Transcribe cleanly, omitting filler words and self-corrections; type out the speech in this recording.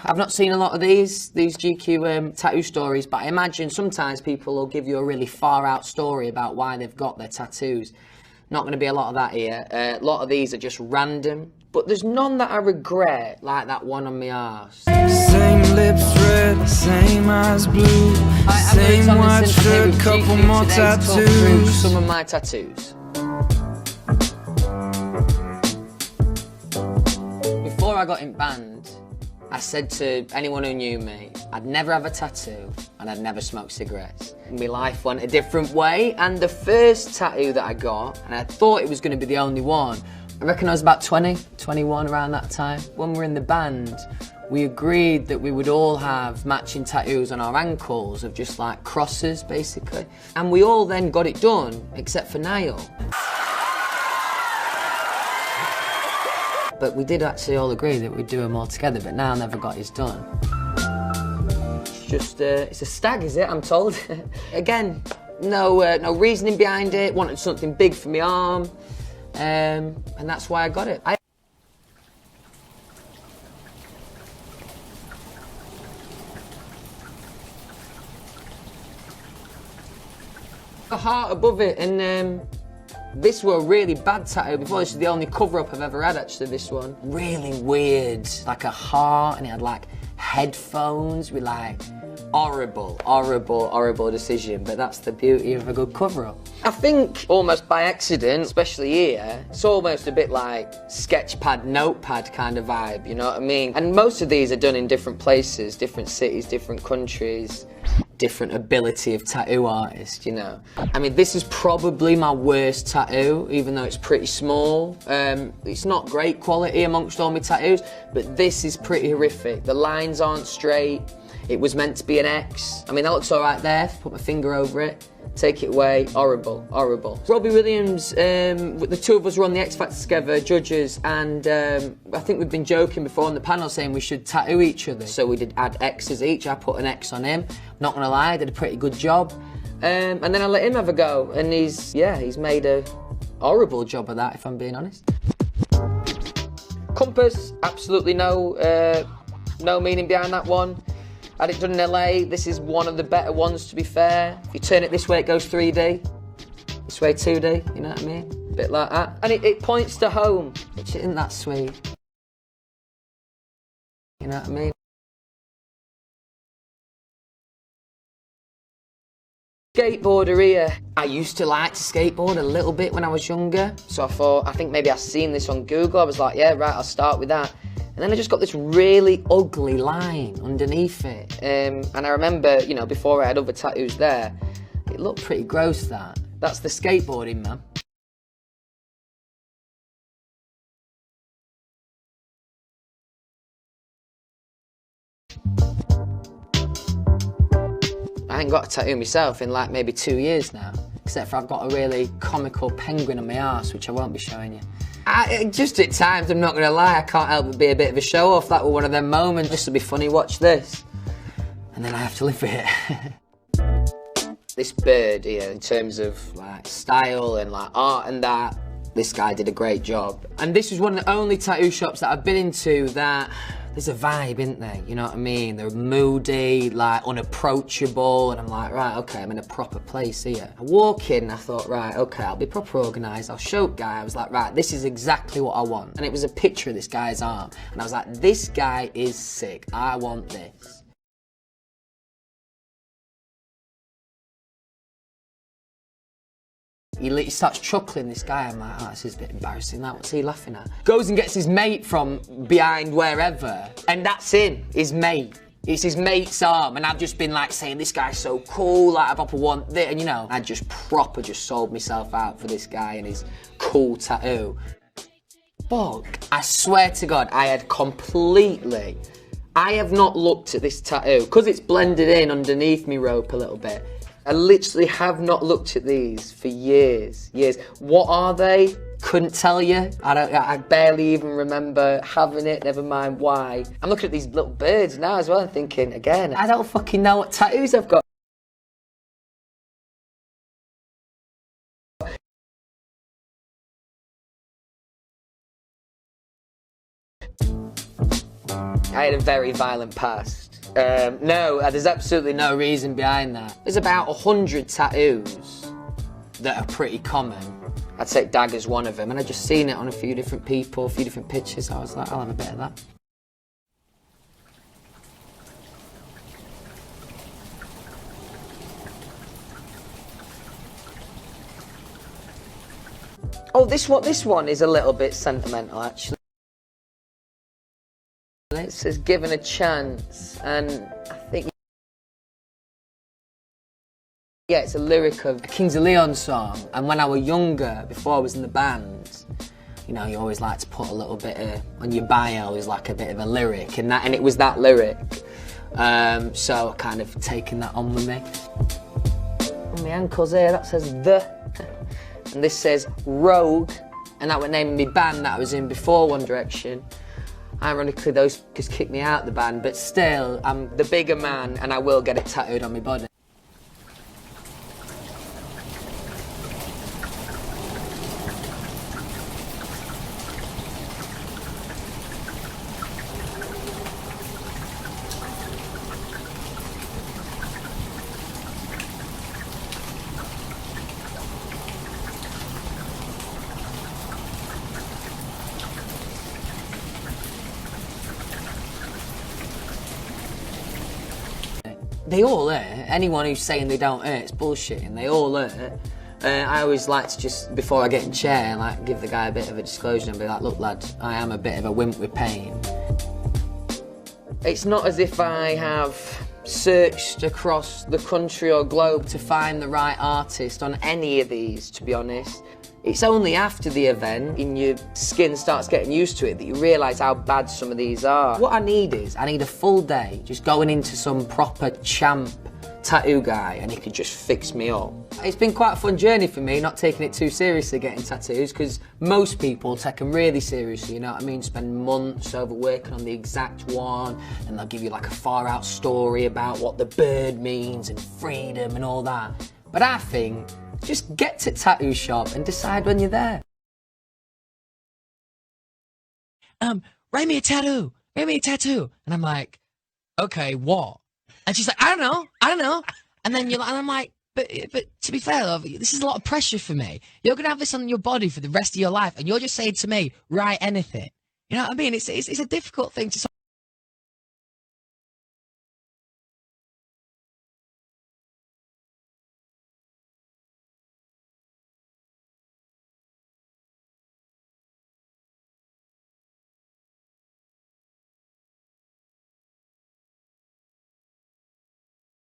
I've not seen a lot of these GQ tattoo stories, but I imagine sometimes people will give you a really far out story about why they've got their tattoos. Not going to be a lot of that here. A lot of these are just random, but there's none that I regret, like that one on my arse. Same lips red, same eyes blue, same white shirt, couple more tattoos. Some of my tattoos. Before I got in band, I said to anyone who knew me, I'd never have a tattoo and I'd never smoke cigarettes. My life went a different way, and the first tattoo that I got, and I thought it was going to be the only one, I reckon I was about 20, 21 around that time. When we were in the band, we agreed that we would all have matching tattoos on our ankles of just like crosses, basically. And we all then got it done, except for Niall. But we did actually all agree that we'd do them all together, but Niall never got his done. It's just, it's a stag, is it, I'm told? Again, no reasoning behind it, wanted something big for my arm, and that's why I got it. A heart above it, and this were a really bad tattoo before. This is the only cover-up I've ever had, actually, this one. Really weird, like a heart, and it had like headphones with like horrible decision, but that's the beauty of a good cover-up. I think almost by accident, especially here, it's almost a bit like sketchpad, notepad kind of vibe, you know what I mean? And most of these are done in different places, different cities, different countries. Different ability of tattoo artist, you know. I mean, this is probably my worst tattoo, even though it's pretty small. It's not great quality amongst all my tattoos, but this is pretty horrific. The lines aren't straight. It was meant to be an X. I mean, that looks all right there. Put my finger over it. Take it away. Horrible. Robbie Williams, the two of us were on the X Factor together, judges, and I think we've been joking before on the panel saying we should tattoo each other. So we did add X's each. I put an X on him. Not gonna lie, I did a pretty good job. And then I let him have a go, and he's made a horrible job of that, if I'm being honest. Compass, absolutely no meaning behind that one. Had it done in LA, this is one of the better ones, to be fair. If you turn it this way, it goes 3D. This way, 2D, you know what I mean? A bit like that. And it points to home, which isn't that sweet. You know what I mean? Skateboarder here. I used to like to skateboard a little bit when I was younger, so I think maybe I've seen this on Google. I was like, yeah, right, I'll start with that. And then I just got this really ugly line underneath it. And I remember, you know, before I had other tattoos there, it looked pretty gross, that. That's the skateboarding, man. I ain't got a tattoo myself in like maybe 2 years now, except for I've got a really comical penguin on my arse, which I won't be showing you. Just at times, I'm not gonna lie, I can't help but be a bit of a show-off. That was one of them moments. This will be funny, watch this. And then I have to live with it. This bird here, in terms of like style and like art and that, this guy did a great job. And this was one of the only tattoo shops that I've been into that there's a vibe, isn't there? You know what I mean? They're moody, like unapproachable, and I'm like, right, okay, I'm in a proper place here. I walk in, I thought, right, okay, I'll be proper organised. I'll show guy. I was like, right, this is exactly what I want. And it was a picture of this guy's arm. And I was like, this guy is sick. I want this. He starts chuckling, this guy. I'm like, oh, this is a bit embarrassing. Like, what's he laughing at? Goes and gets his mate from behind wherever, and that's him, his mate. It's his mate's arm, and I've just been like saying, this guy's so cool, like I proper want this, and you know, I just sold myself out for this guy and his cool tattoo. Fuck, I swear to God, I have not looked at this tattoo, because it's blended in underneath me rope a little bit. I literally have not looked at these for years. What are they? Couldn't tell you. I barely even remember having it, never mind why. I'm looking at these little birds now as well and thinking, again, I don't fucking know what tattoos I've got. I I had a very violent past. No, there's absolutely no reason behind that. There's about 100 tattoos that are pretty common. I'd say dagger's one of them, and I'd just seen it on a few different people, a few different pictures, so I was like, I'll have a bit of that. Oh, this one is a little bit sentimental, actually. It says given a chance, and I think, yeah, it's a lyric of a Kings of Leon song. And when I was younger, before I was in the band, you know, you always like to put a little bit of, on your bio is like a bit of a lyric, and it was that lyric. So I kind of taken that on with me. On my ankles here, that says the, and this says Rogue, and that was naming my band that I was in before One Direction. Ironically, those just kicked me out of the band, but still, I'm the bigger man, and I will get it tattooed on my body. They all hurt. Anyone who's saying they don't hurt, it's bullshitting. They all hurt. I always like to just, before I get in chair, like give the guy a bit of a disclosure and be like, look lad, I am a bit of a wimp with pain. It's not as if I have searched across the country or globe to find the right artist on any of these, to be honest. It's only after the event, and your skin starts getting used to it, that you realise how bad some of these are. What I need a full day just going into some proper champ tattoo guy, and he could just fix me up. It's been quite a fun journey for me, not taking it too seriously getting tattoos, because most people take them really seriously, you know what I mean? Spend months over working on the exact one, and they'll give you like a far out story about what the bird means and freedom and all that. But I think, just get to tattoo shop and decide when you're there. Write me a tattoo. Write me a tattoo. And I'm like, okay, what? And she's like, I don't know. And then you're like, and I'm like, but to be fair, love, this is a lot of pressure for me. You're gonna have this on your body for the rest of your life, and you're just saying to me, write anything. You know what I mean? It's a difficult thing to